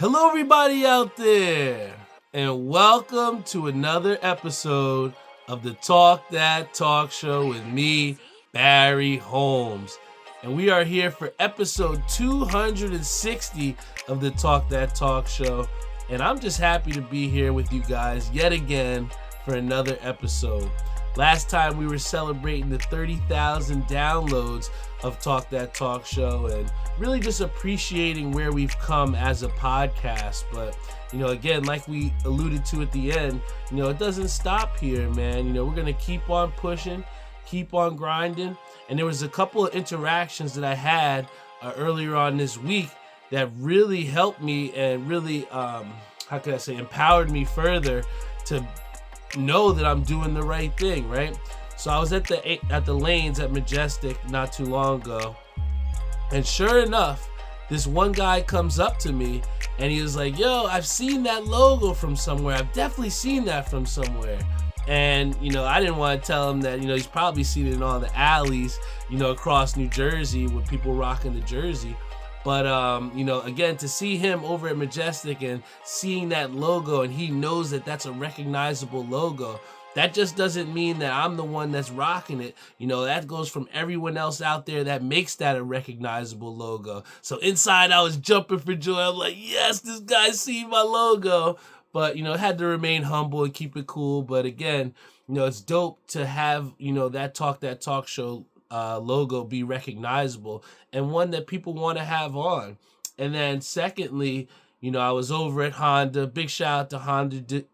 Hello, everybody out there, and welcome to another episode of the Talk That Talk Show with me, Barry Holmes. And we are here for episode 260 of the Talk That Talk Show. And I'm just happy to be here with you guys yet again for another episode. Last time we were celebrating the 30,000 downloads of Talk That Talk Show and really just appreciating where we've come as a podcast. But, again, like we alluded to at the end, it doesn't stop here, man. We're going to keep on pushing, keep on grinding. And there was a couple of interactions that I had earlier on this week that really helped me and really, empowered me further to know that I'm doing the right thing, right? So I was at the lanes at Majestic not too long ago, and sure enough, this one guy comes up to me and he was like, "Yo, I've seen that logo from somewhere. I've definitely seen that from somewhere." And I didn't want to tell him that he's probably seen it in all the alleys across New Jersey with people rocking the jersey. But, again, to see him over at Majestic and seeing that logo, and he knows that that's a recognizable logo, that just doesn't mean that I'm the one that's rocking it. That goes from everyone else out there that makes that a recognizable logo. So inside, I was jumping for joy. I'm like, yes, this guy's seen my logo. But, had to remain humble and keep it cool. But again, it's dope to have, that talk show logo be recognizable and one that people want to have on. And then secondly, I was over at Honda. Big shout out to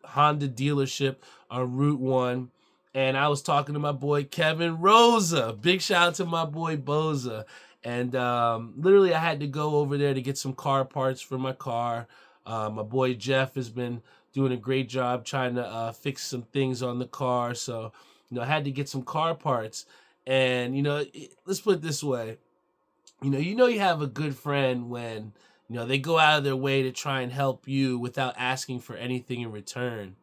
Honda dealership on Route 1. And I was talking to my boy Kevin Rosa. Big shout out to my boy Boza. And literally I had to go over there to get some car parts for my car. My boy Jeff has been doing a great job trying to fix some things on the car. So, I had to get some car parts. And, let's put it this way. You have a good friend when, they go out of their way to try and help you without asking for anything in return.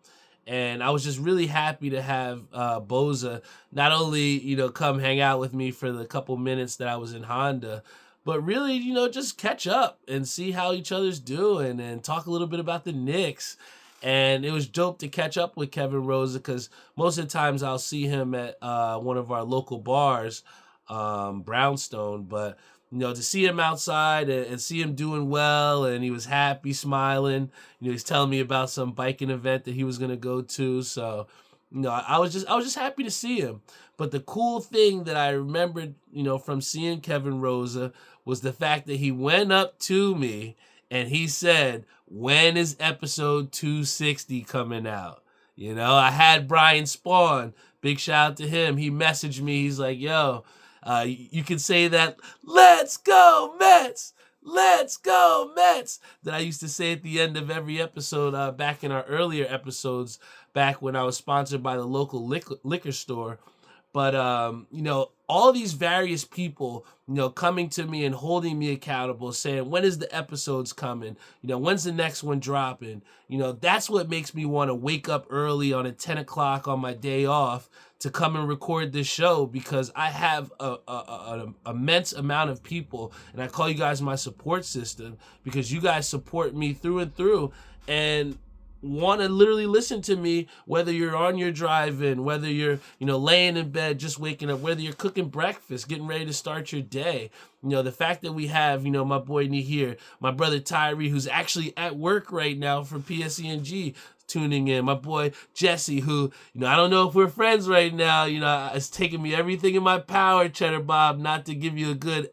And I was just really happy to have Boza not only, come hang out with me for the couple minutes that I was in Honda, but really, just catch up and see how each other's doing and talk a little bit about the Knicks. And it was dope to catch up with Kevin Rosa because most of the times I'll see him at one of our local bars, Brownstone. But, to see him outside and see him doing well, and he was happy, smiling. He's telling me about some biking event that he was going to go to. So, I was just happy to see him. But the cool thing that I remembered, from seeing Kevin Rosa was the fact that he went up to me and he said, "When is episode 260 coming out?" I had Brian Spawn. Big shout out to him. He messaged me. He's like, "Yo, you can say that, 'Let's go Mets! Let's go Mets!' that I used to say at the end of every episode back in our earlier episodes, back when I was sponsored by the local liquor store." But, all these various people, coming to me and holding me accountable, saying, "When is the episodes coming? When's the next one dropping?" That's what makes me want to wake up early on at 10 o'clock on my day off to come and record this show, because I have an immense amount of people, and I call you guys my support system because you guys support me through and through and want to literally listen to me, whether you're on your drive-in, whether you're, laying in bed, just waking up, whether you're cooking breakfast, getting ready to start your day. The fact that we have, my boy Nihir, my brother Tyree, who's actually at work right now for PSENG, tuning in, my boy Jesse, who, I don't know if we're friends right now. It's taking me everything in my power, Cheddar Bob, not to give you a good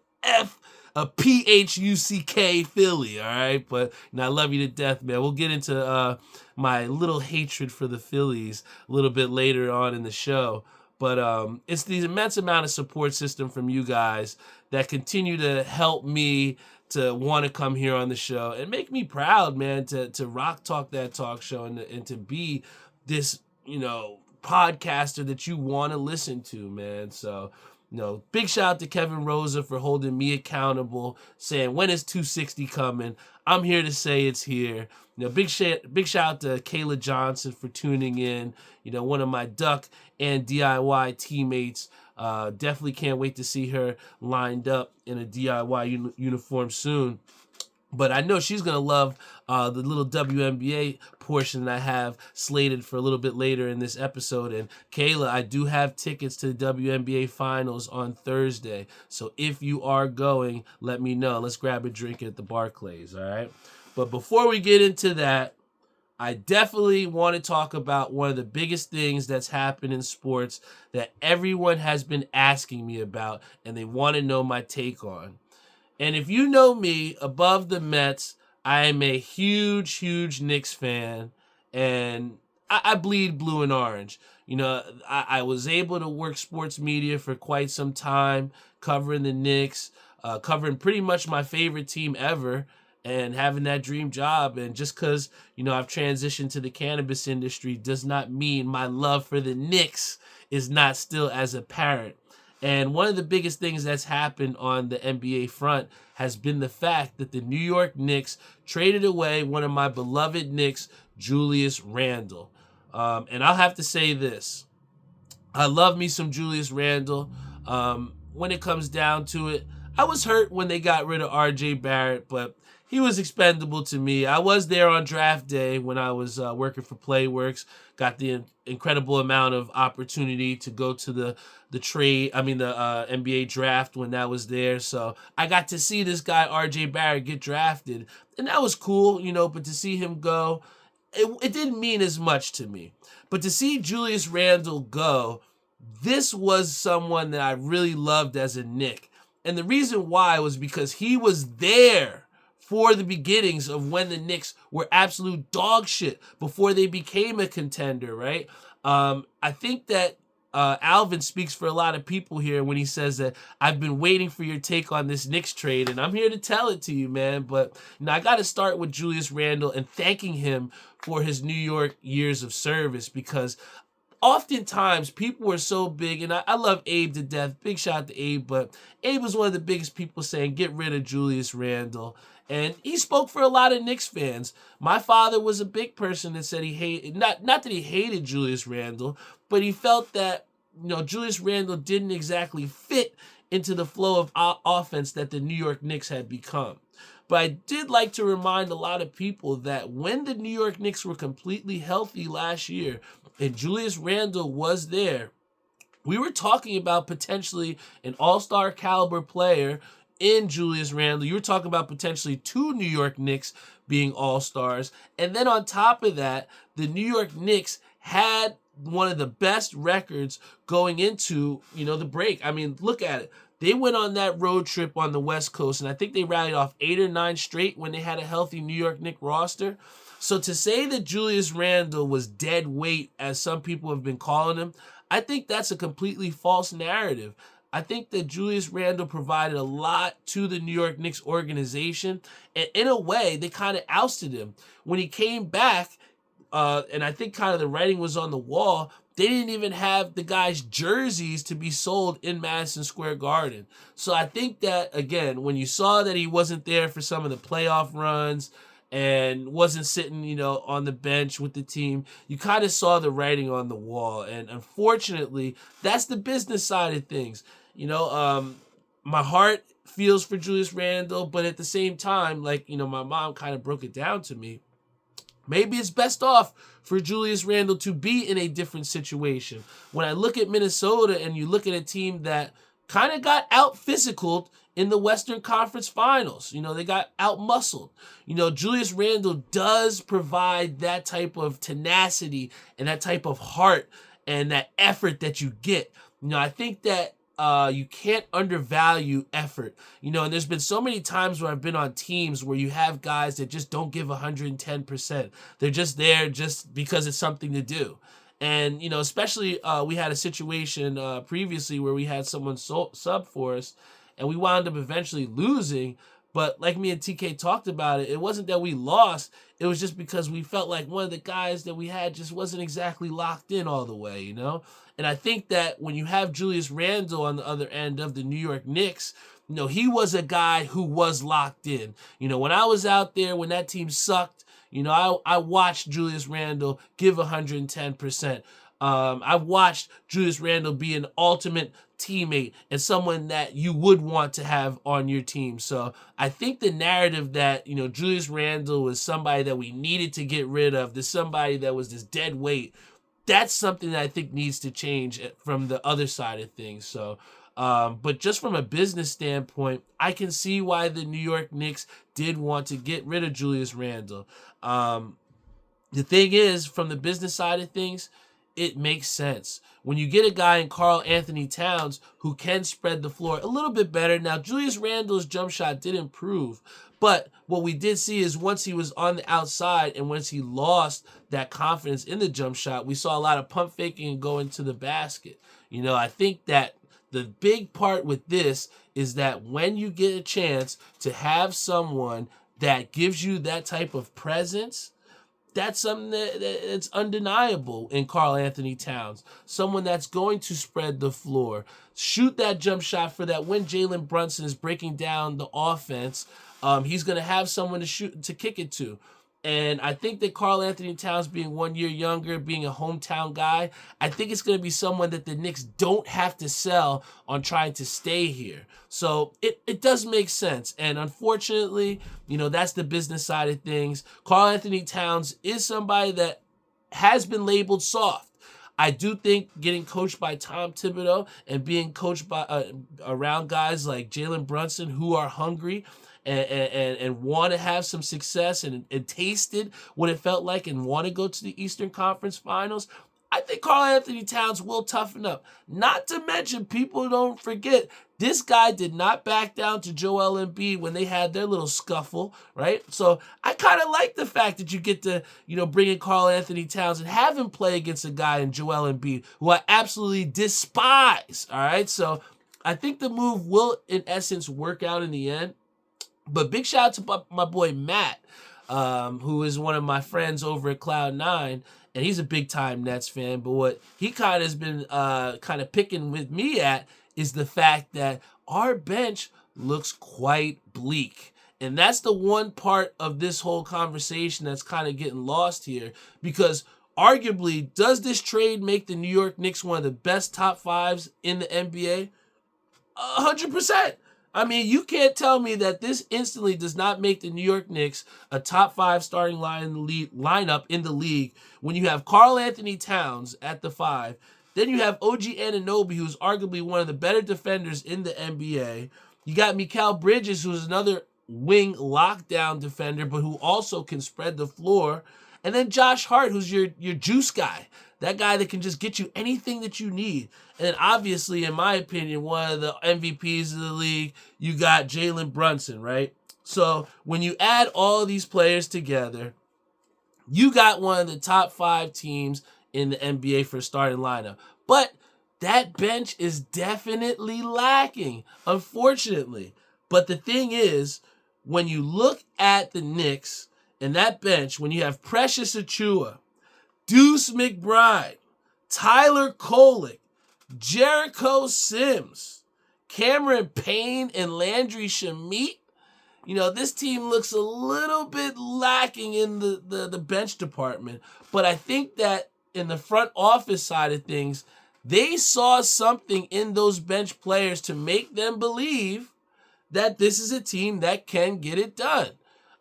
a PHUCK Philly, all right? But I love you to death, man. We'll get into my little hatred for the Phillies a little bit later on in the show. But it's the immense amount of support system from you guys that continue to help me to want to come here on the show and make me proud, man, to rock Talk That Talk Show and to be this, podcaster that you want to listen to, man. So, big shout out to Kevin Rosa for holding me accountable, saying, "When is 260 coming?" I'm here to say it's here. Big shout out to Kayla Johnson for tuning in. One of my Duck and DIY teammates. Definitely can't wait to see her lined up in a DIY uniform soon. But I know she's going to love the little WNBA portion that I have slated for a little bit later in this episode. And Kayla, I do have tickets to the WNBA finals on Thursday. So if you are going, let me know. Let's grab a drink at the Barclays, all right? But before we get into that, I definitely want to talk about one of the biggest things that's happened in sports that everyone has been asking me about and they want to know my take on. And if you know me, above the Mets, I am a huge, huge Knicks fan, and I bleed blue and orange. I was able to work sports media for quite some time, covering the Knicks, covering pretty much my favorite team ever, and having that dream job. And just because, I've transitioned to the cannabis industry does not mean my love for the Knicks is not still as apparent. And one of the biggest things that's happened on the NBA front has been the fact that the New York Knicks traded away one of my beloved Knicks, Julius Randle. And I'll have to say this. I love me some Julius Randle. When it comes down to it, I was hurt when they got rid of RJ Barrett, but he was expendable to me. I was there on draft day when I was working for Playworks. Got the incredible amount of opportunity to go to the NBA draft when that was there. So I got to see this guy RJ Barrett get drafted, and that was cool, but to see him go, it didn't mean as much to me. But to see Julius Randle go, this was someone that I really loved as a Knick. And the reason why was because he was there for the beginnings of when the Knicks were absolute dog shit before they became a contender, right? I think that Alvin speaks for a lot of people here when he says that I've been waiting for your take on this Knicks trade, and I'm here to tell it to you, man. But I got to start with Julius Randle and thanking him for his New York years of service, because oftentimes people were so big, and I love Abe to death. Big shout out to Abe, but Abe was one of the biggest people saying, get rid of Julius Randle. And he spoke for a lot of Knicks fans. My father was a big person that said he hated, not that he hated Julius Randle, but he felt that, Julius Randle didn't exactly fit into the flow of offense that the New York Knicks had become. But I did like to remind a lot of people that when the New York Knicks were completely healthy last year and Julius Randle was there, we were talking about potentially an all-star caliber player in Julius Randle. You were talking about potentially 2 New York Knicks being all-stars. And then on top of that, the New York Knicks had one of the best records going into, the break. I mean, look at it. They went on that road trip on the West Coast, and I think they rallied off 8 or 9 straight when they had a healthy New York Knicks roster. So to say that Julius Randle was dead weight, as some people have been calling him, I think that's a completely false narrative. I think that Julius Randle provided a lot to the New York Knicks organization, and in a way, they kind of ousted him. When he came back, and I think kind of the writing was on the wall, they didn't even have the guys' jerseys to be sold in Madison Square Garden. So I think that, again, when you saw that he wasn't there for some of the playoff runs and wasn't sitting, on the bench with the team, you kind of saw the writing on the wall. And unfortunately, that's the business side of things. My heart feels for Julius Randle, but at the same time, my mom kind of broke it down to me. Maybe it's best off for Julius Randle to be in a different situation. When I look at Minnesota and you look at a team that kind of got out-physicaled in the Western Conference Finals, they got out-muscled. Julius Randle does provide that type of tenacity and that type of heart and that effort that you get. I think that you can't undervalue effort. And there's been so many times where I've been on teams where you have guys that just don't give 110%. They're just there just because it's something to do. And, especially we had a situation previously where we had someone sub for us, and we wound up eventually losing. But like me and TK talked about it, it wasn't that we lost. It was just because we felt like one of the guys that we had just wasn't exactly locked in all the way, And I think that when you have Julius Randle on the other end of the New York Knicks, he was a guy who was locked in. When I was out there, when that team sucked, I watched Julius Randle give 110%. I've watched Julius Randle be an ultimate teammate and someone that you would want to have on your team. So I think the narrative that, Julius Randle was somebody that we needed to get rid of, this somebody that was this dead weight, that's something that I think needs to change from the other side of things. So, but just from a business standpoint, I can see why the New York Knicks did want to get rid of Julius Randle. The thing is, from the business side of things, it makes sense. When you get a guy in Karl Anthony Towns who can spread the floor a little bit better. Now, Julius Randle's jump shot did improve, but what we did see is once he was on the outside and once he lost that confidence in the jump shot, we saw a lot of pump faking and going to the basket. I think that the big part with this is that when you get a chance to have someone that gives you that type of presence, that's something that's undeniable in Karl Anthony Towns. Someone that's going to spread the floor, shoot that jump shot for that when Jalen Brunson is breaking down the offense. He's going to have someone to kick it to. And I think that Karl Anthony Towns being 1 year younger, being a hometown guy, I think it's going to be someone that the Knicks don't have to sell on trying to stay here. So it does make sense. And unfortunately, that's the business side of things. Karl Anthony Towns is somebody that has been labeled soft. I do think getting coached by Tom Thibodeau and being coached by around guys like Jalen Brunson who are hungry and want to have some success and tasted what it felt like and want to go to the Eastern Conference Finals, I think Karl Anthony Towns will toughen up. Not to mention, people don't forget, this guy did not back down to Joel Embiid when they had their little scuffle, right? So I kind of like the fact that you get to, bring in Karl Anthony Towns and have him play against a guy in Joel Embiid who I absolutely despise, all right? So I think the move will, in essence, work out in the end. But big shout out to my boy Matt, who is one of my friends over at Cloud9, and he's a big-time Nets fan. But what he kind of has been kind of picking with me at is the fact that our bench looks quite bleak. And that's the one part of this whole conversation that's kind of getting lost here. Because arguably, does this trade make the New York Knicks one of the best top fives in the NBA? 100%. I mean, you can't tell me that this instantly does not make the New York Knicks a top five starting lineup in the league when you have Karl Anthony Towns at the 5. Then you have OG Anunoby, who's arguably one of the better defenders in the NBA. You got Mikal Bridges, who's another wing lockdown defender, but who also can spread the floor. And then Josh Hart, who's your juice guy. That guy that can just get you anything that you need. And then obviously, in my opinion, one of the MVPs of the league, you got Jalen Brunson, right? So when you add all of these players together, you got one of the top 5 teams in the NBA for starting lineup. But that bench is definitely lacking, unfortunately. But the thing is, when you look at the Knicks and that bench, when you have Precious Achiuwa, Deuce McBride, Tyler Kolek, Jericho Sims, Cameron Payne, and Landry Shamet, this team looks a little bit lacking in the bench department. But I think that in the front office side of things, they saw something in those bench players to make them believe that this is a team that can get it done.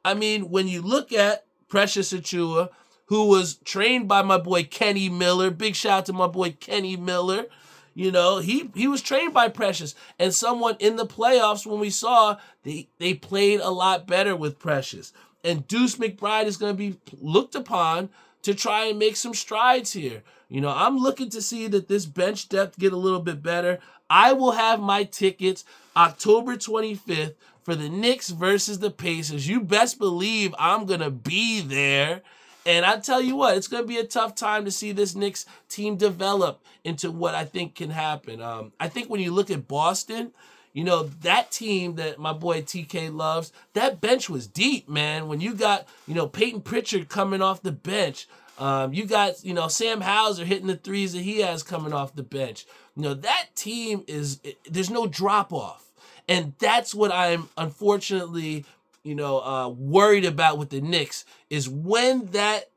I mean, when you look at Precious Achiuwa, who was trained by my boy Kenny Miller. Big shout out to my boy Kenny Miller. He was trained by Precious. And someone in the playoffs, when we saw, they played a lot better with Precious. And Deuce McBride is going to be looked upon to try and make some strides here. I'm looking to see that this bench depth get a little bit better. I will have my tickets October 25th for the Knicks versus the Pacers. You best believe I'm going to be there. And I tell you what, it's going to be a tough time to see this Knicks team develop into what I think can happen. I think when you look at Boston, that team that my boy TK loves, that bench was deep, man. When you got, Peyton Pritchard coming off the bench, you got, Sam Hauser hitting the threes that he has coming off the bench. That team there's no drop-off. And that's what I'm unfortunately worried about with the Knicks is when that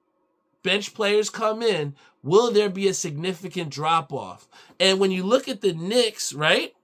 bench players come in, will there be a significant drop-off? And when you look at the Knicks, right,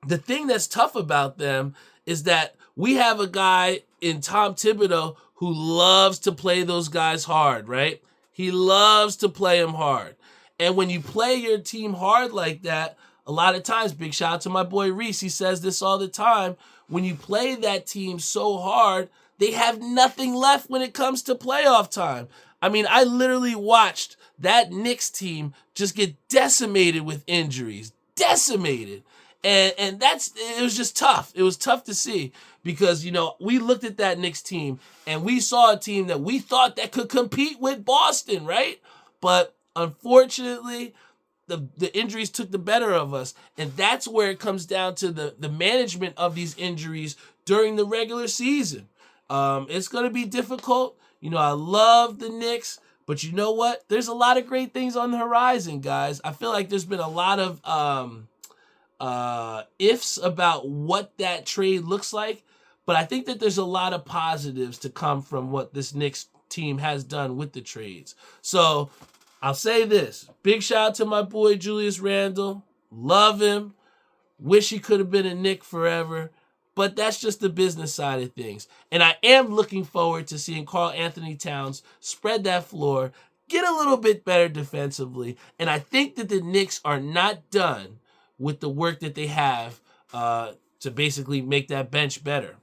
the thing that's tough about them is that we have a guy in Tom Thibodeau who loves to play those guys hard, right? He loves to play them hard. And when you play your team hard like that, a lot of times, big shout out to my boy Reese, he says this all the time, when you play that team so hard, they have nothing left when it comes to playoff time. I mean, I literally watched that Knicks team just get decimated with injuries. Decimated. And it was just tough. It was tough to see because, we looked at that Knicks team and we saw a team that we thought that could compete with Boston, right? But unfortunately, the injuries took the better of us. And that's where it comes down to the management of these injuries during the regular season. It's going to be difficult. I love the Knicks, but you know what? There's a lot of great things on the horizon, guys. I feel like there's been a lot of ifs about what that trade looks like, but I think that there's a lot of positives to come from what this Knicks team has done with the trades. So I'll say this. Big shout out to my boy Julius Randle. Love him. Wish he could have been a Knick forever. But that's just the business side of things. And I am looking forward to seeing Karl Anthony Towns spread that floor, get a little bit better defensively. And I think that the Knicks are not done with the work that they have to basically make that bench better.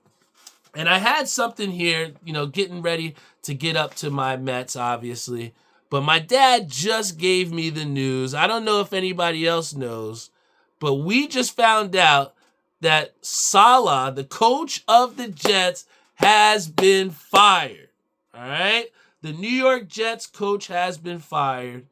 And I had something here, getting ready to get up to my Mets, obviously. But my dad just gave me the news. I don't know if anybody else knows, but we just found out that Salah, the coach of the Jets, has been fired. All right? The New York Jets coach has been fired.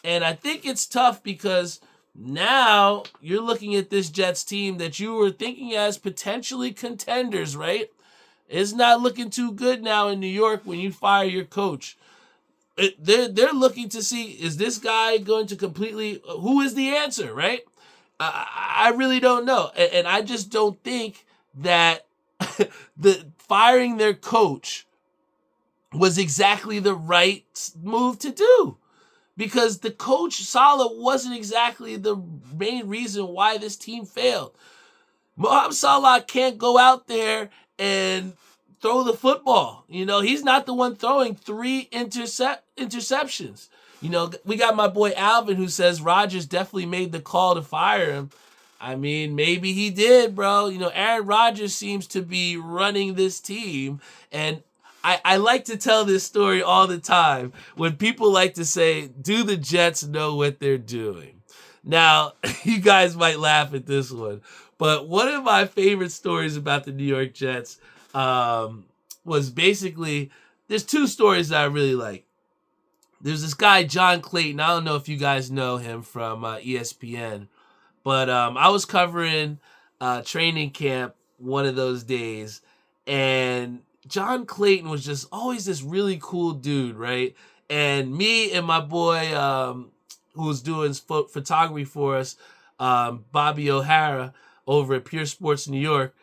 And I think it's tough because now you're looking at this Jets team that you were thinking as potentially contenders, right? It's not looking too good now in New York when you fire your coach. They're looking to see, is this guy going to completely, who is the answer, right? I really don't know. And I just don't think that the firing their coach was exactly the right move to do. Because the coach, Salah, wasn't exactly the main reason why this team failed. Mohamed Salah can't go out there and throw the football. He's not the one throwing 3 interceptions. We got my boy Alvin who says Rodgers definitely made the call to fire him. I mean, maybe he did, bro. Aaron Rodgers seems to be running this team. And I like to tell this story all the time when people like to say, do the Jets know what they're doing? Now, you guys might laugh at this one, but one of my favorite stories about the New York Jets was basically, there's 2 stories that I really like. There's this guy, John Clayton. I don't know if you guys know him from ESPN, but I was covering training camp one of those days, and John Clayton was just always this really cool dude, right? And me and my boy who was doing photography for us, Bobby O'Hara over at Pure Sports New York,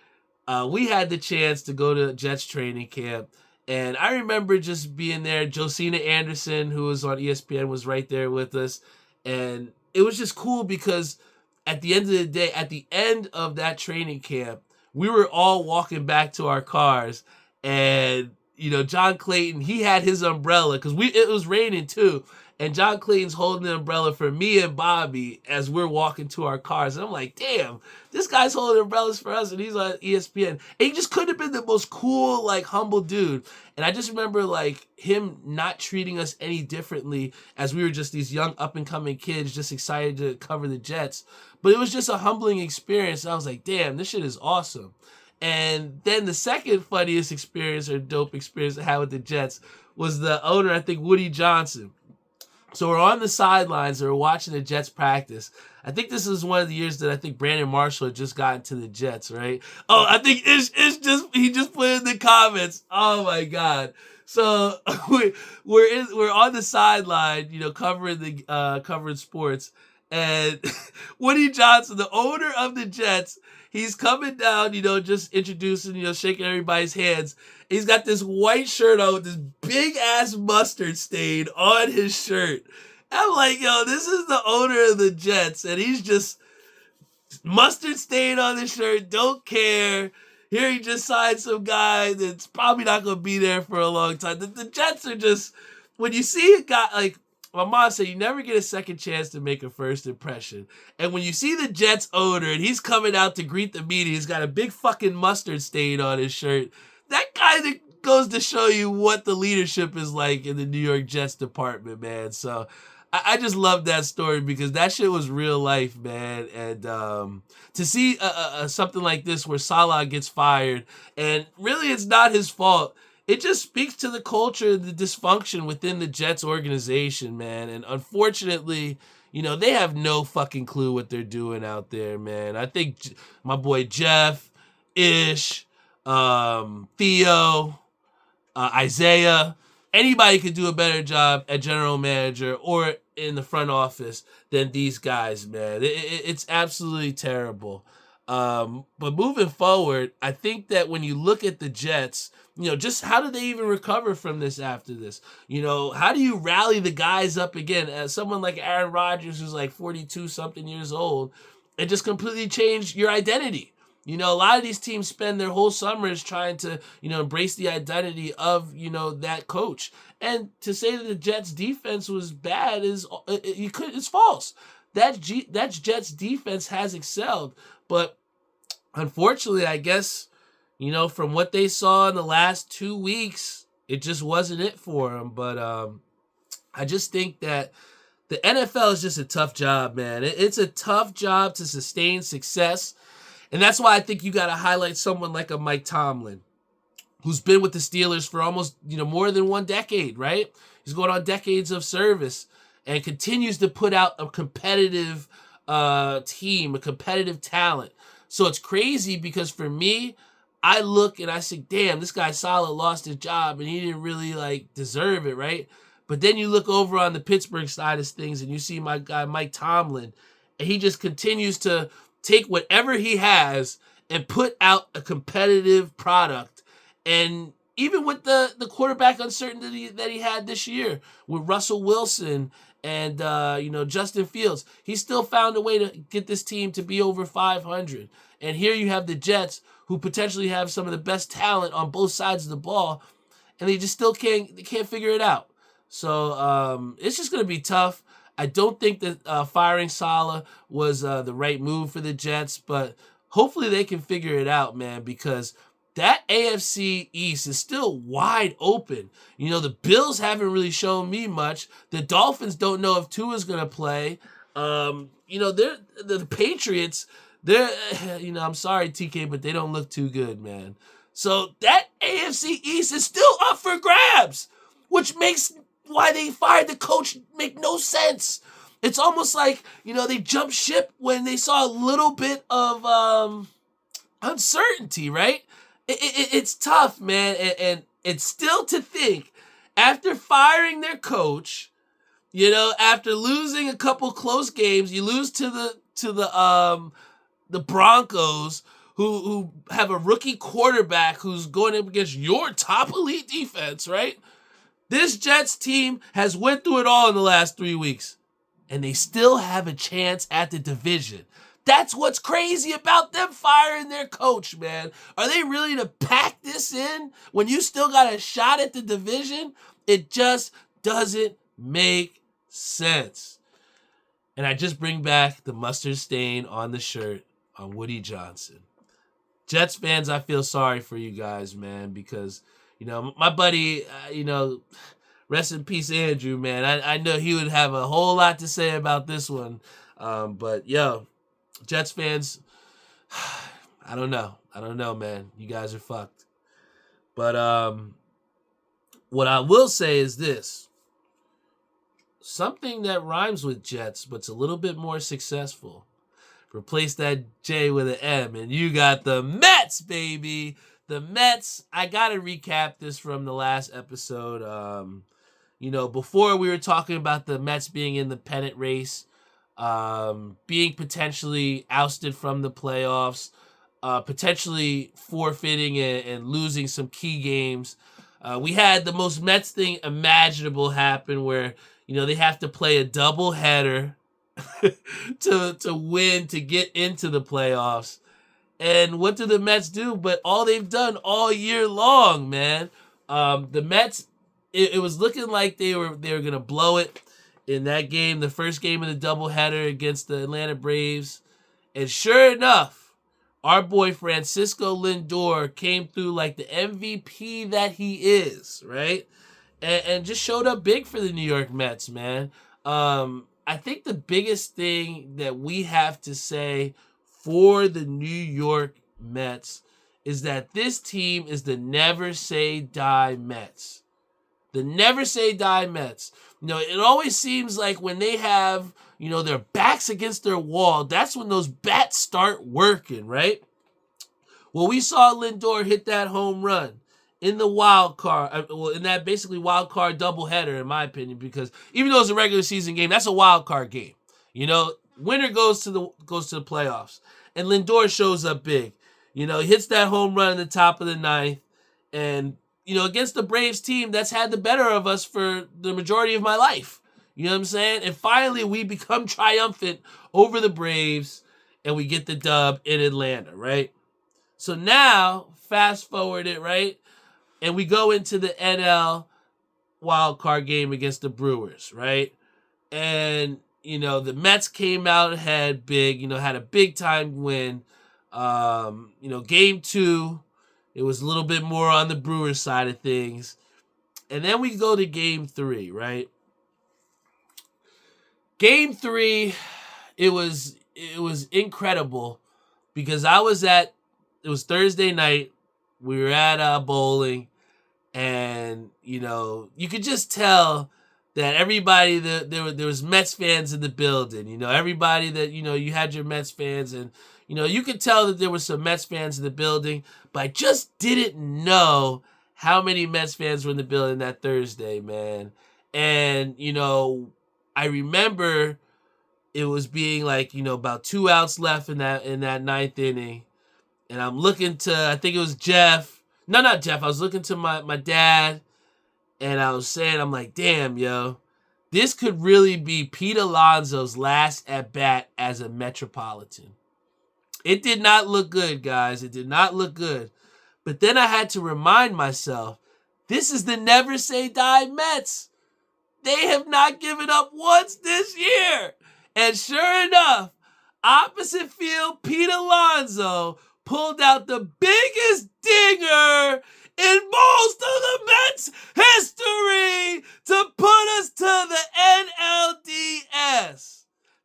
we had the chance to go to Jets training camp. And I remember just being there. Josina Anderson, who was on ESPN, was right there with us. And it was just cool because at the end of the day, at the end of that training camp, we were all walking back to our cars. And, John Clayton, he had his umbrella because it was raining too. And John Clayton's holding the umbrella for me and Bobby as we're walking to our cars. And I'm like, damn, this guy's holding umbrellas for us and he's on ESPN. And he just could have been the most cool, humble dude. And I just remember, him not treating us any differently as we were just these young up-and-coming kids just excited to cover the Jets. But it was just a humbling experience. And I was like, damn, this shit is awesome. And then the second funniest experience or dope experience I had with the Jets was the owner, I think, Woody Johnson. So we're on the sidelines and we're watching the Jets practice. I think this is one of the years that I think Brandon Marshall had just gotten to the Jets, right? Oh, I think he just put in the comments. Oh my God. So we're on the sideline, covering sports, And Woody Johnson, the owner of the Jets, he's coming down, just introducing, shaking everybody's hands. He's got this white shirt on with this big ass mustard stain on his shirt. I'm like, yo, this is the owner of the Jets, and he's just mustard stain on his shirt, don't care. Here he just signed some guy that's probably not going to be there for a long time. The Jets are just, when you see a guy, like my mom said, you never get a second chance to make a first impression. And when you see the Jets owner and he's coming out to greet the media, he's got a big fucking mustard stain on his shirt. That kind of goes to show you what the leadership is like in the New York Jets department, man. So I just love that story because that shit was real life, man. And to see something like this where Salah gets fired, and really it's not his fault. It just speaks to the culture, the dysfunction within the Jets organization, man. And unfortunately, they have no fucking clue what they're doing out there, man. I think my boy Jeff, Ish, Theo, Isaiah, anybody could do a better job at general manager or in the front office than these guys, man. It's absolutely terrible. But moving forward, I think that when you look at the Jets, just how do they even recover from this after this? How do you rally the guys up again? As someone like Aaron Rodgers, who's like 42 something years old, and just completely change your identity. A lot of these teams spend their whole summers trying to, embrace the identity of, that coach. And to say that the Jets defense was bad it's false. That Jets defense has excelled, but unfortunately, I guess, from what they saw in the last 2 weeks, it just wasn't it for them. But I just think that the NFL is just a tough job, man. It's a tough job to sustain success. And that's why I think you got to highlight someone like a Mike Tomlin, who's been with the Steelers for almost, more than 1 decade, right? He's going on decades of service and continues to put out a competitive team, a competitive talent. So it's crazy because for me, I look and I say, damn, this guy Salah lost his job and he didn't really deserve it, right? But then you look over on the Pittsburgh side of things and you see my guy Mike Tomlin, and he just continues to take whatever he has and put out a competitive product. And even with the quarterback uncertainty that he had this year with Russell Wilson and Justin Fields, he still found a way to get this team to be over 500. And here you have the Jets, who potentially have some of the best talent on both sides of the ball, and they just still can't figure it out. So it's just going to be tough. I don't think that firing Salah was the right move for the Jets, but hopefully they can figure it out, man, because that AFC East is still wide open. The Bills haven't really shown me much. The Dolphins don't know if Tua's going to play. They're the Patriots. They're, I'm sorry, TK, but they don't look too good, man. So that AFC East is still up for grabs, which makes why they fired the coach make no sense. It's almost like, they jumped ship when they saw a little bit of uncertainty, right? It's tough, man. And it's still to think, after firing their coach, after losing a couple close games, you lose to the Broncos, who have a rookie quarterback who's going up against your top elite defense, right? This Jets team has went through it all in the last 3 weeks, and they still have a chance at the division. That's what's crazy about them firing their coach, man. Are they really to pack this in when you still got a shot at the division? It just doesn't make sense. And I just bring back the mustard stain on the shirt on Woody Johnson. Jets fans, I feel sorry for you guys, man, because, my buddy, rest in peace, Andrew, man. I know he would have a whole lot to say about this one. But, Jets fans, I don't know, man. You guys are fucked. But what I will say is this. Something that rhymes with Jets, but's a little bit more successful. Replace that J with an M, and you got the Mets, baby. The Mets, I got to recap this from the last episode. Before we were talking about the Mets being in the pennant race. being potentially ousted from the playoffs, potentially forfeiting and losing some key games. We had the most Mets thing imaginable happen where, they have to play a double header to win, to get into the playoffs. And what do the Mets do? But all they've done all year long, man. The Mets, it was looking like they were gonna blow it in that game, the first game of the doubleheader against the Atlanta Braves. And sure enough, our boy Francisco Lindor came through like the MVP that he is, right? And just showed up big for the New York Mets, man. I think the biggest thing that we have to say for the New York Mets is that this team is the never say die Mets. The never say die Mets. It always seems like when they have, their backs against their wall, that's when those bats start working, right? Well, we saw Lindor hit that home run in the wild card, in that basically wild card doubleheader, in my opinion, because even though it's a regular season game, that's a wild card game. Winner goes to the playoffs, and Lindor shows up big. He hits that home run in the top of the ninth, and against the Braves team that's had the better of us for the majority of my life. You know what I'm saying? And finally, we become triumphant over the Braves, and we get the dub in Atlanta, right? So now, fast forward it, right? And we go into the NL wild card game against the Brewers, right? And, the Mets came out ahead big, had a big time win. Game 2, it was a little bit more on the Brewers side of things. And then we go to game 3, right? Game 3, it was incredible because it was Thursday night. We were at bowling, and you could just tell that everybody there was Mets fans in the building. Everybody that you had your Mets fans, and you could tell that there were some Mets fans in the building, but I just didn't know how many Mets fans were in the building that Thursday, man. And I remember it was being like about 2 outs left in that ninth inning. And I'm looking to, I think it was Jeff. No, not Jeff. I was looking to my dad. And I was saying, I'm like, damn, yo. This could really be Pete Alonso's last at-bat as a Metropolitan. It did not look good, guys. It did not look good. But then I had to remind myself, this is the never say die Mets. They have not given up once this year. And sure enough, opposite field, Pete Alonso pulled out the biggest dinger in most of the Mets history to put us to the NLDS.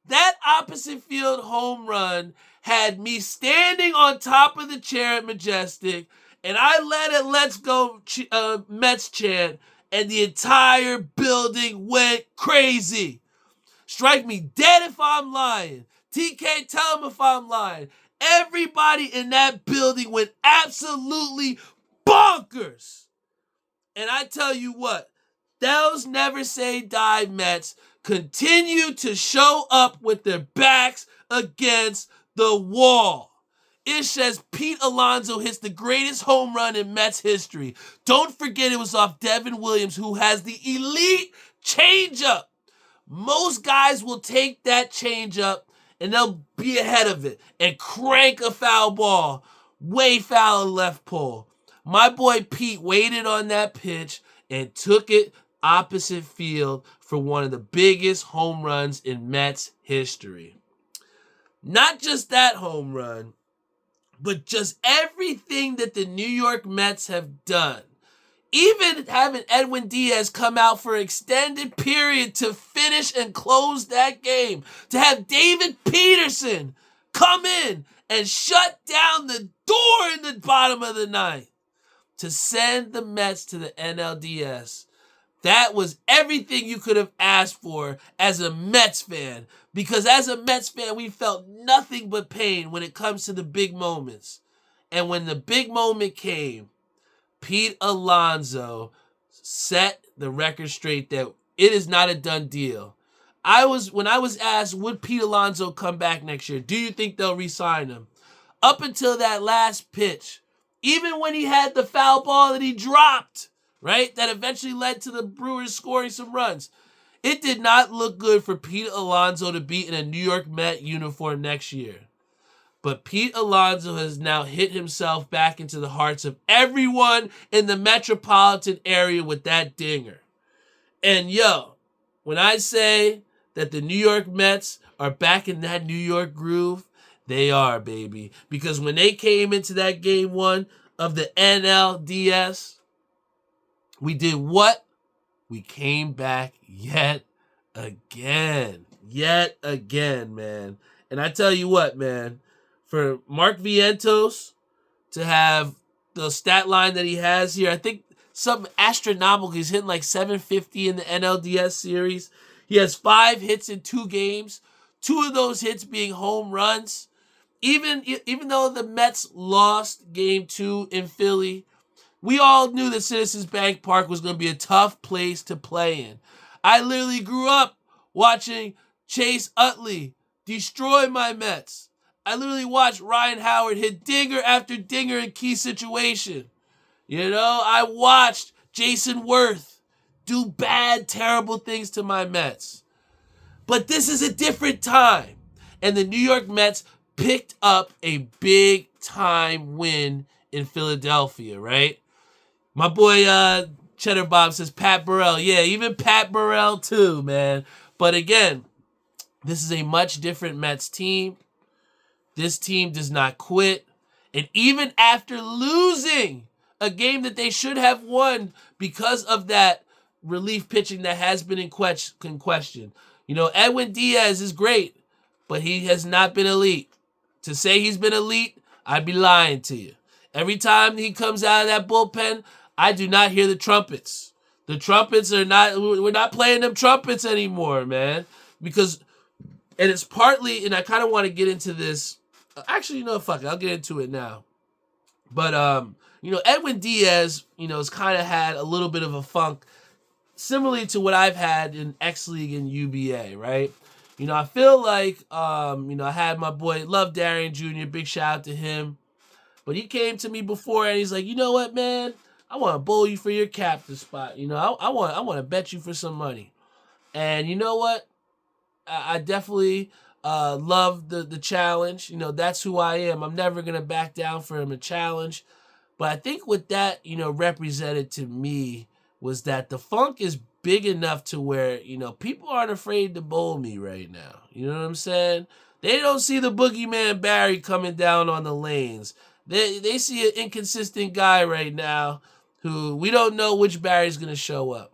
That opposite field home run had me standing on top of the chair at Majestic, and I let it "Let's Go Mets" chant, and the entire building went crazy. Strike me dead if I'm lying. TK, tell him if I'm lying. Everybody in that building went absolutely bonkers. And I tell you what, those never say die Mets continue to show up with their backs against the wall. It says Pete Alonso hits the greatest home run in Mets history. Don't forget it was off Devin Williams, who has the elite changeup. Most guys will take that changeup and they'll be ahead of it and crank a foul ball way foul left pole. My boy Pete waited on that pitch and took it opposite field for one of the biggest home runs in Mets history. Not just that home run, but just everything that the New York Mets have done. Even having Edwin Diaz come out for an extended period to finish and close that game. To have David Peterson come in and shut down the door in the bottom of the ninth. To send the Mets to the NLDS. That was everything you could have asked for as a Mets fan. Because as a Mets fan, we felt nothing but pain when it comes to the big moments. And when the big moment came, Pete Alonso set the record straight that it is not a done deal. when I was asked, would Pete Alonso come back next year? Do you think they'll re-sign him? Up until that last pitch, even when he had the foul ball that he dropped, right, that eventually led to the Brewers scoring some runs, it did not look good for Pete Alonso to be in a New York Met uniform next year. But Pete Alonso has now hit himself back into the hearts of everyone in the metropolitan area with that dinger. And yo, when I say that the New York Mets are back in that New York groove, they are, baby. Because when they came into that game 1 of the NLDS, we did what? We came back yet again. Yet again, man. And I tell you what, man, for Mark Vientos to have the stat line that he has here, I think something astronomical. He's hitting like 750 in the NLDS series. He has 5 hits in 2 games, 2 of those hits being home runs. Even though the Mets lost game 2 in Philly, we all knew that Citizens Bank Park was going to be a tough place to play in. I literally grew up watching Chase Utley destroy my Mets. I literally watched Ryan Howard hit dinger after dinger in key situation. You know, I watched Jason Worth do bad, terrible things to my Mets. But this is a different time. And the New York Mets picked up a big-time win in Philadelphia, right? My boy Cheddar Bob says Pat Burrell. Yeah, even Pat Burrell too, man. But again, this is a much different Mets team. This team does not quit. And even after losing a game that they should have won because of that relief pitching that has been in question. You know, Edwin Diaz is great, but he has not been elite. To say he's been elite, I'd be lying to you. Every time he comes out of that bullpen, I do not hear the trumpets. The trumpets are not, we're not playing them trumpets anymore, man. Because, and it's partly, and I kind of want to get into this. Actually, you know, fuck it, I'll get into it now. But, you know, Edwin Diaz, you know, has kind of had a little bit of a funk, similarly to what I've had in X League and UBA, right? You know, I feel like, you know, I had my boy, Love Darian Jr., big shout out to him. But he came to me before and he's like, you know what, man? I want to bowl you for your captain spot. You know, I want to bet you for some money. And you know what? I definitely love the challenge. You know, that's who I am. I'm never going to back down from a challenge. But I think what that, you know, represented to me was that the funk is big enough to where, you know, people aren't afraid to bowl me right now. You know what I'm saying? They don't see the boogeyman Barry coming down on the lanes. They see an inconsistent guy right now who we don't know which Barry's going to show up.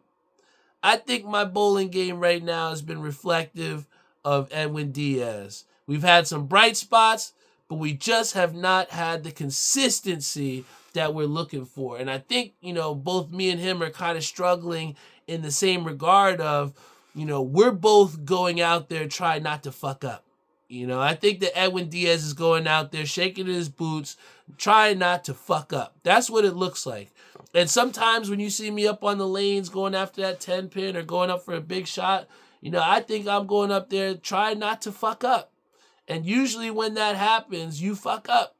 I think my bowling game right now has been reflective of Edwin Diaz. We've had some bright spots, but we just have not had the consistency that we're looking for. And I think, you know, both me and him are kind of struggling in the same regard of, you know, we're both going out there trying not to fuck up. You know, I think that Edwin Diaz is going out there shaking his boots, trying not to fuck up. That's what it looks like. And sometimes when you see me up on the lanes going after that 10 pin or going up for a big shot, you know, I think I'm going up there trying not to fuck up. And usually when that happens, you fuck up.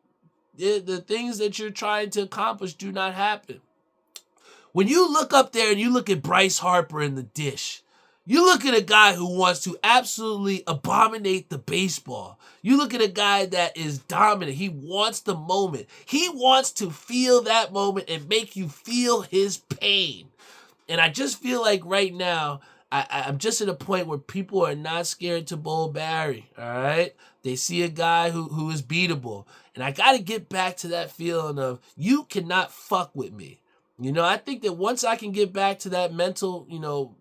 The things that you're trying to accomplish do not happen. When you look up there and you look at Bryce Harper in the dish, you look at a guy who wants to absolutely abominate the baseball. You look at a guy that is dominant. He wants the moment. He wants to feel that moment and make you feel his pain. And I just feel like right now, I'm just at a point where people are not scared to bowl Barry, all right? They see a guy who is beatable. And I got to get back to that feeling of you cannot fuck with me. You know, I think that once I can get back to that mental, you know,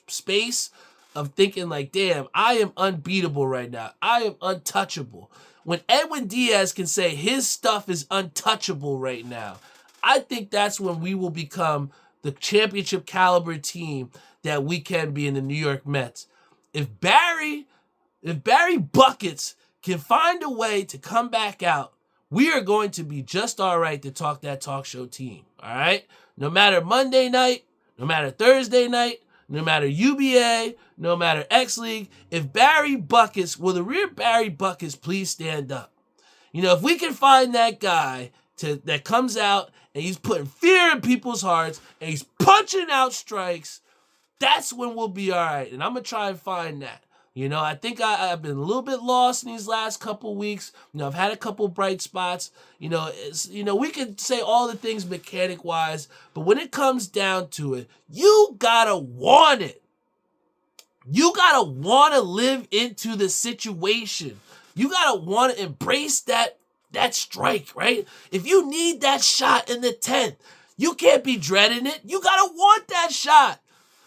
space of thinking like, damn, I am unbeatable right now. I am untouchable. When Edwin Diaz can say his stuff is untouchable right now, I think that's when we will become the championship caliber team that we can be in the New York Mets. If Barry Buckets can find a way to come back out, we are going to be just all right to talk that talk show team. All right? No matter Monday night, no matter Thursday night, no matter UBA, no matter X League, if Barry Buckets, will the real Barry Buckets please stand up? If we can find that guy that comes out and he's putting fear in people's hearts and he's punching out strikes, that's when we'll be all right. And I'm going to try and find that. I think I've been a little bit lost in these last couple weeks. I've had a couple bright spots. We can say all the things mechanic-wise, but when it comes down to it, you got to want it. You got to want to live into the situation. You got to want to embrace that strike, right? If you need that shot in the 10th, you can't be dreading it. You got to want that shot.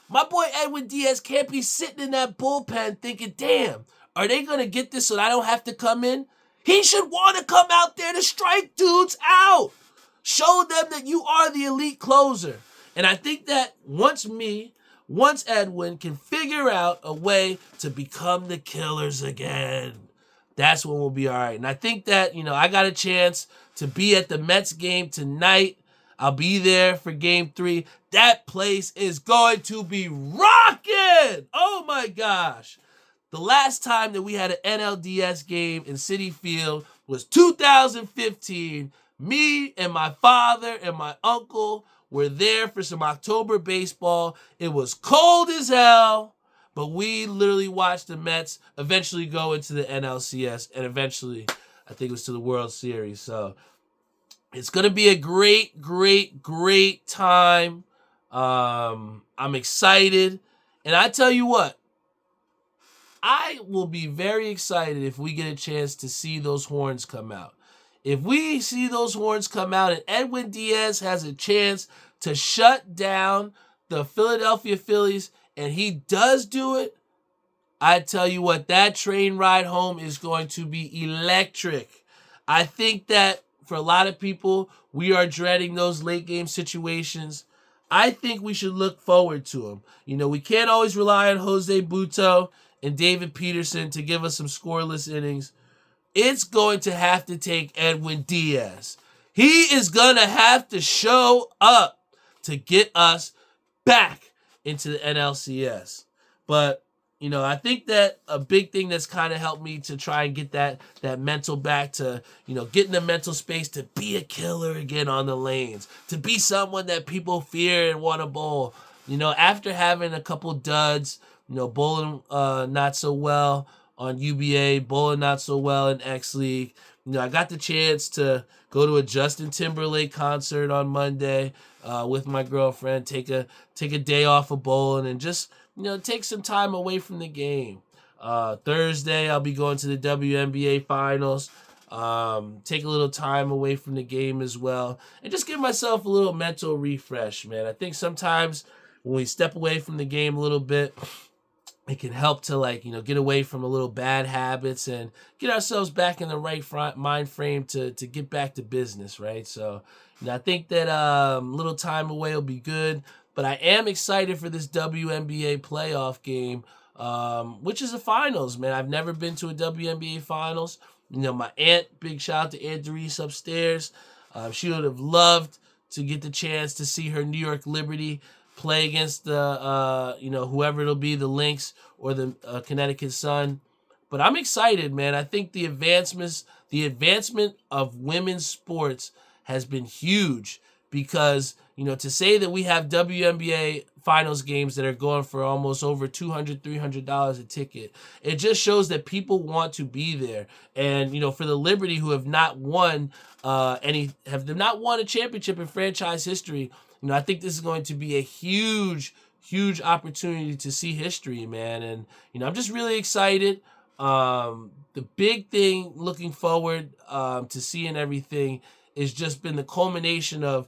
My boy Edwin Diaz can't be sitting in that bullpen thinking, damn, are they going to get this so that I don't have to come in? He should want to come out there to strike dudes out. Show them that you are the elite closer. And I think that once Edwin can figure out a way to become the killers again, that's when we'll be all right. And I think that, I got a chance to be at the Mets game tonight. I'll be there for game 3. That place is going to be rocking. Oh my gosh. The last time that we had an NLDS game in Citi Field was 2015. Me and my father and my uncle were there for some October baseball. It was cold as hell, but we literally watched the Mets eventually go into the NLCS and eventually, I think it was to the World Series. So it's going to be a great, great, great time. I'm excited. And I tell you what, I will be very excited if we get a chance to see those horns come out. If we see those horns come out and Edwin Diaz has a chance to shut down the Philadelphia Phillies and he does do it, I tell you what, that train ride home is going to be electric. I think that for a lot of people, we are dreading those late game situations. I think we should look forward to them. We can't always rely on Jose Butto and David Peterson to give us some scoreless innings. It's going to have to take Edwin Diaz. He is going to have to show up to get us back into the NLCS. But, I think that a big thing that's kind of helped me to try and get that mental back to, get in the mental space to be a killer again on the lanes, to be someone that people fear and want to bowl. After having a couple duds, bowling not so well on UBA, bowling not so well in X League. I got the chance to go to a Justin Timberlake concert on Monday with my girlfriend, take a day off of bowling and just, take some time away from the game. Thursday, I'll be going to the WNBA finals. Take a little time away from the game as well and just give myself a little mental refresh, man. I think sometimes when we step away from the game a little bit, it can help to get away from a little bad habits and get ourselves back in the right mind frame to get back to business, right? So, I think that a little time away will be good, but I am excited for this WNBA playoff game, which is a finals, man. I've never been to a WNBA finals. My aunt, big shout out to Aunt Doris upstairs. She would have loved to get the chance to see her New York Liberty play against the, whoever it'll be, the Lynx or the Connecticut Sun. But I'm excited, man. I think the advancement of women's sports has been huge because, to say that we have WNBA finals games that are going for almost over $200, $300 a ticket, it just shows that people want to be there. And, for the Liberty who have not won a championship in franchise history, I think this is going to be a huge, huge opportunity to see history, man. And, I'm just really excited. The big thing looking forward to seeing everything is just been the culmination of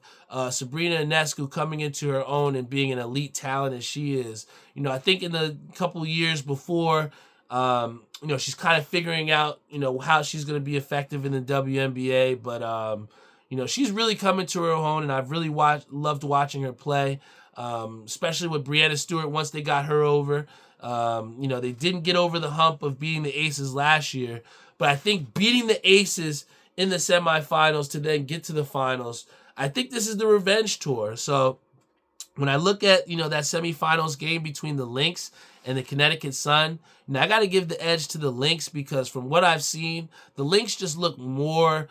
Sabrina Ionescu coming into her own and being an elite talent as she is. I think in the couple years before, she's kind of figuring out, how she's going to be effective in the WNBA. But, she's really coming to her own, and I've really loved watching her play, especially with Breanna Stewart once they got her over. They didn't get over the hump of beating the Aces last year, but I think beating the Aces in the semifinals to then get to the finals, I think this is the revenge tour. So when I look at, that semifinals game between the Lynx and the Connecticut Sun, now I got to give the edge to the Lynx because from what I've seen, the Lynx just look more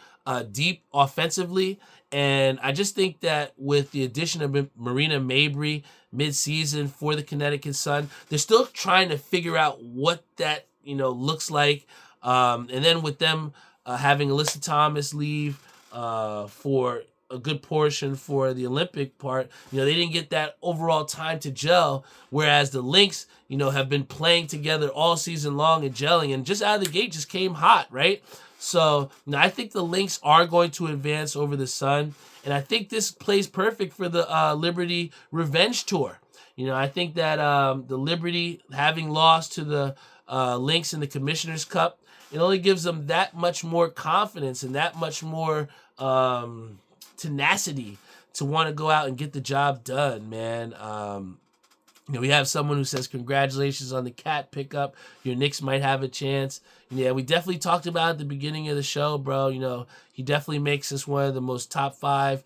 deep offensively. And I just think that with the addition of Marina Mabry mid-season for the Connecticut Sun, they're still trying to figure out what that, looks like. And then with them having Alyssa Thomas leave for a good portion for the Olympic part, they didn't get that overall time to gel, whereas the Lynx, have been playing together all season long and gelling, and just out of the gate just came hot, right? So I think the Lynx are going to advance over the Sun, and I think this plays perfect for the Liberty Revenge Tour. I think that the Liberty, having lost to the Lynx in the Commissioner's Cup, it only gives them that much more confidence and that much more tenacity to want to go out and get the job done, man. We have someone who says, congratulations on the Cat pickup. Your Knicks might have a chance. Yeah, we definitely talked about it at the beginning of the show, bro. He definitely makes us one of the most top 5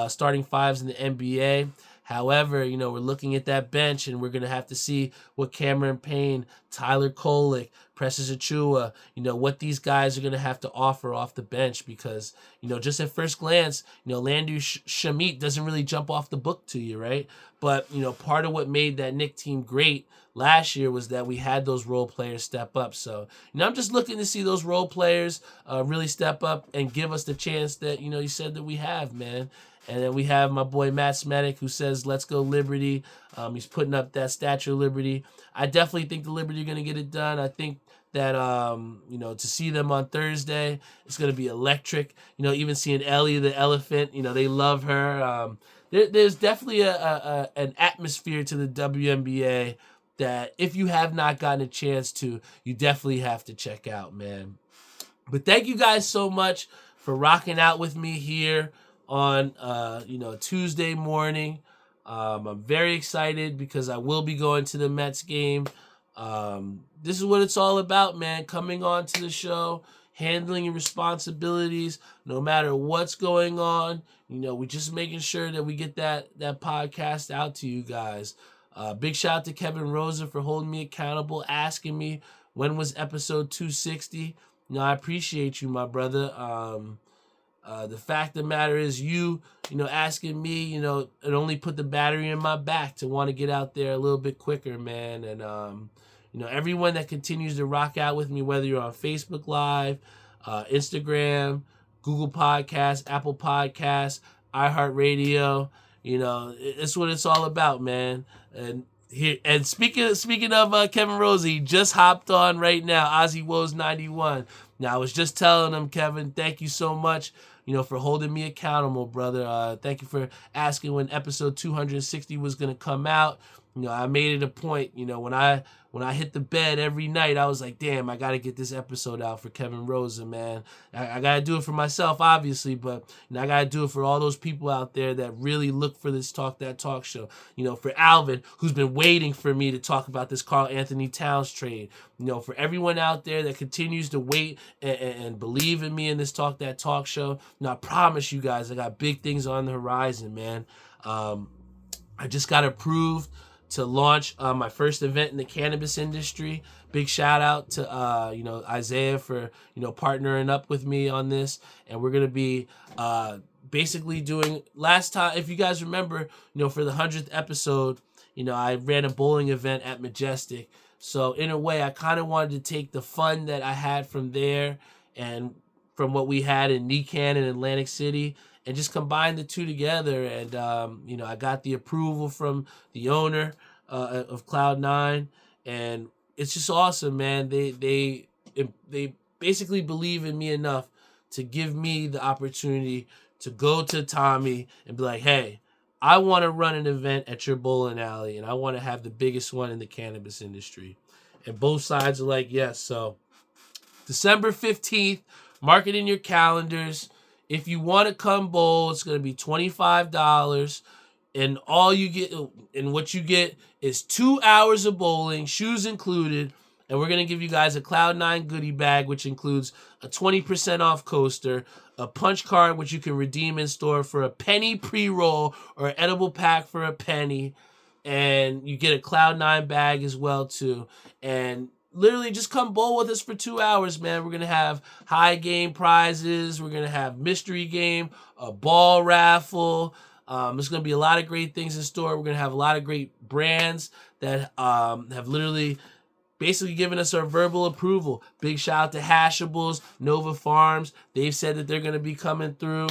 starting 5s in the NBA. However, we're looking at that bench, and we're going to have to see what Cameron Payne, Tyler Kolek, Precious Achua, what these guys are going to have to offer off the bench because, just at first glance, Landry Shamet doesn't really jump off the book to you, right? But, part of what made that Knicks team great last year was that we had those role players step up. So, I'm just looking to see those role players really step up and give us the chance that, you said that we have, man. And then we have my boy Matt Smetic who says, let's go Liberty. He's putting up that Statue of Liberty. I definitely think the Liberty are going to get it done. I think that, to see them on Thursday, it's going to be electric. Even seeing Ellie the Elephant, they love her. There's definitely an atmosphere to the WNBA that if you have not gotten a chance to, you definitely have to check out, man. But thank you guys so much for rocking out with me here on Tuesday morning. I'm very excited because I will be going to the Mets game. This is what it's all about, man. Coming on to the show, handling your responsibilities, no matter what's going on. We're just making sure that we get that podcast out to you guys. Big shout out to Kevin Rosa for holding me accountable, asking me when was episode 260. I appreciate you, my brother. The fact of the matter is you asking me, it only put the battery in my back to want to get out there a little bit quicker, man. And, everyone that continues to rock out with me, whether you're on Facebook Live, Instagram, Google Podcasts, Apple Podcasts, iHeartRadio, it's what it's all about, man. And speaking of Kevin Rose, he just hopped on right now, Ozzy Woes 91. Now, I was just telling him, Kevin, thank you so much, for holding me accountable, brother. Thank you for asking when episode 260 was going to come out. I made it a point, when I hit the bed every night, I was like, damn, I got to get this episode out for Kevin Rosa, man. I got to do it for myself, obviously, but I got to do it for all those people out there that really look for this Talk That Talk show. For Alvin, who's been waiting for me to talk about this Karl Anthony Towns trade. For everyone out there that continues to wait and believe in me in this Talk That Talk show. I promise you guys, I got big things on the horizon, man. I just got approved to launch my first event in the cannabis industry. Big shout out to Isaiah for partnering up with me on this, and we're gonna be basically doing last time. If you guys remember, for the 100th episode, I ran a bowling event at Majestic. So in a way, I kind of wanted to take the fun that I had from there and from what we had in Nican and Atlantic City, and just combine the two together. And, I got the approval from the owner of Cloud9, and it's just awesome, man. They basically believe in me enough to give me the opportunity to go to Tommy and be like, hey, I want to run an event at your bowling alley, and I want to have the biggest one in the cannabis industry. And both sides are like, yes. So December 15th, mark it in your calendars. If you want to come bowl, it's going to be $25. And all you get, and what you get is 2 hours of bowling, shoes included. And we're going to give you guys a Cloud9 goodie bag, which includes a 20% off coaster, a punch card which you can redeem in store for a penny pre-roll or an edible pack for a penny. And you get a Cloud9 bag as well too. And literally just come bowl with us for 2 hours, man. We're going to have high game prizes. We're going to have mystery game, a ball raffle. There's going to be a lot of great things in store. We're going to have a lot of great brands that have literally basically given us our verbal approval. Big shout out to Hashables, Nova Farms. They've said that they're going to be coming through.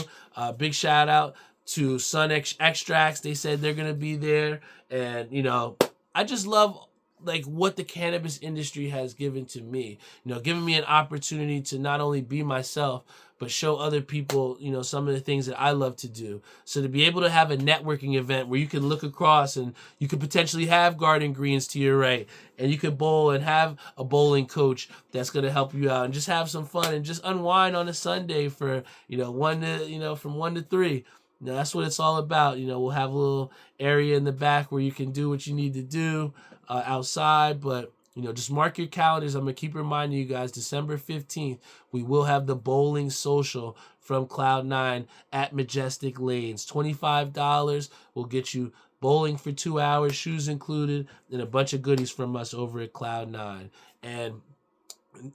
Big shout out to Sun Extracts. They said they're going to be there. And, you know, I just love like what the cannabis industry has given to me, you know, giving me an opportunity to not only be myself, but show other people, you know, some of the things that I love to do. So to be able to have a networking event where you can look across and you could potentially have Garden Greens to your right, and you could bowl and have a bowling coach that's going to help you out and just have some fun and just unwind on a Sunday for, you know, from 1 to 3. You know, that's what it's all about. You know, we'll have a little area in the back where you can do what you need to do outside, but you know, just mark your calendars. I'm going to keep reminding you guys, December 15th, we will have the bowling social from Cloud9 at Majestic Lanes. $25 will get you bowling for 2 hours, shoes included, and a bunch of goodies from us over at Cloud9. And,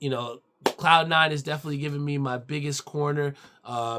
you know, Cloud9 is definitely giving me my biggest corner,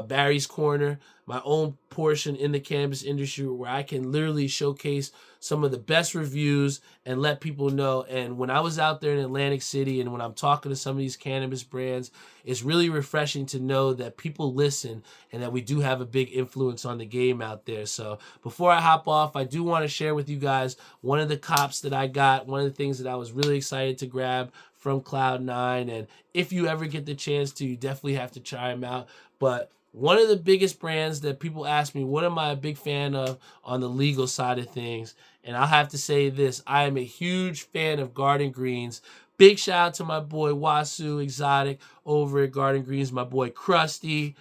Barry's corner, my own portion in the cannabis industry where I can literally showcase some of the best reviews and let people know. And when I was out there in Atlantic City and when I'm talking to some of these cannabis brands, it's really refreshing to know that people listen and that we do have a big influence on the game out there. So before I hop off, I do want to share with you guys one of the cops that I got, one of the things that I was really excited to grab from Cloud9. And if you ever get the chance to, you definitely have to try them out. But one of the biggest brands that people ask me, what am I a big fan of on the legal side of things? And I'll have to say this, I am a huge fan of Garden Greens. Big shout out to my boy Wasu Exotic over at Garden Greens, my boy Krusty.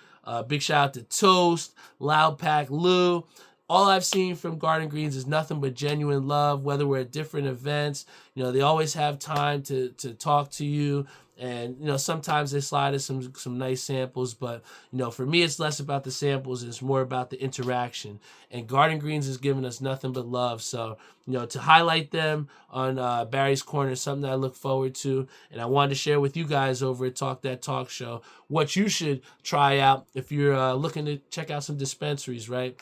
Big shout out to Toast, Loud Pack Lou. All I've seen from Garden Greens is nothing but genuine love, whether we're at different events. You know, they always have time to talk to you. And, you know, sometimes they slide us some nice samples. But, you know, for me, it's less about the samples. It's more about the interaction. And Garden Greens has given us nothing but love. So, you know, to highlight them on Barry's Corner is something that I look forward to. And I wanted to share with you guys over at Talk That Talk Show what you should try out if you're looking to check out some dispensaries, right?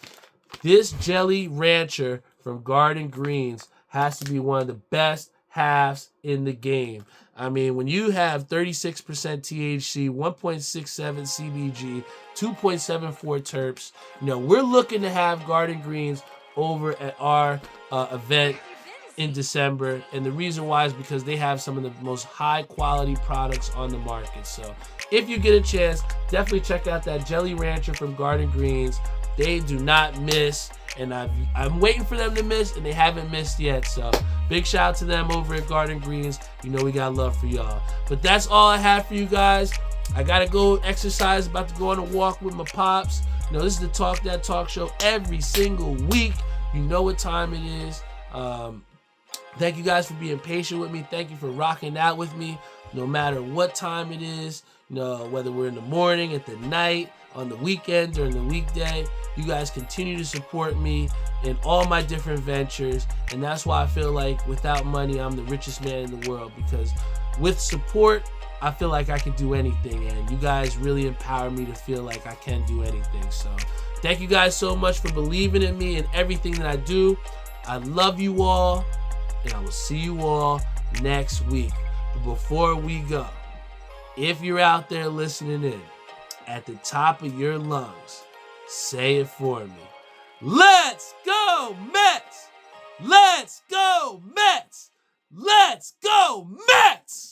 This Jelly Rancher from Garden Greens has to be one of the best halves in the game. I mean, when you have 36% THC, 1.67 CBG, 2.74 terps, you know, we're looking to have Garden Greens over at our event in December. And the reason why is because they have some of the most high quality products on the market. So if you get a chance, definitely check out that Jelly Rancher from Garden Greens. They do not miss, and I'm waiting for them to miss, and they haven't missed yet. So big shout out to them over at Garden Greens. You know we got love for y'all. But that's all I have for you guys. I got to go exercise, about to go on a walk with my pops. You know, this is the Talk That Talk Show every single week. You know what time it is. Thank you guys for being patient with me. Thank you for rocking out with me no matter what time it is. You know, whether we're in the morning, at the night, on the weekend, during the weekday. You guys continue to support me in all my different ventures. And that's why I feel like without money, I'm the richest man in the world. Because with support, I feel like I can do anything. And you guys really empower me to feel like I can do anything. So thank you guys so much for believing in me and everything that I do. I love you all. And I will see you all next week. But before we go, if you're out there listening in, at the top of your lungs, say it for me. Let's go Mets! Let's go Mets! Let's go Mets!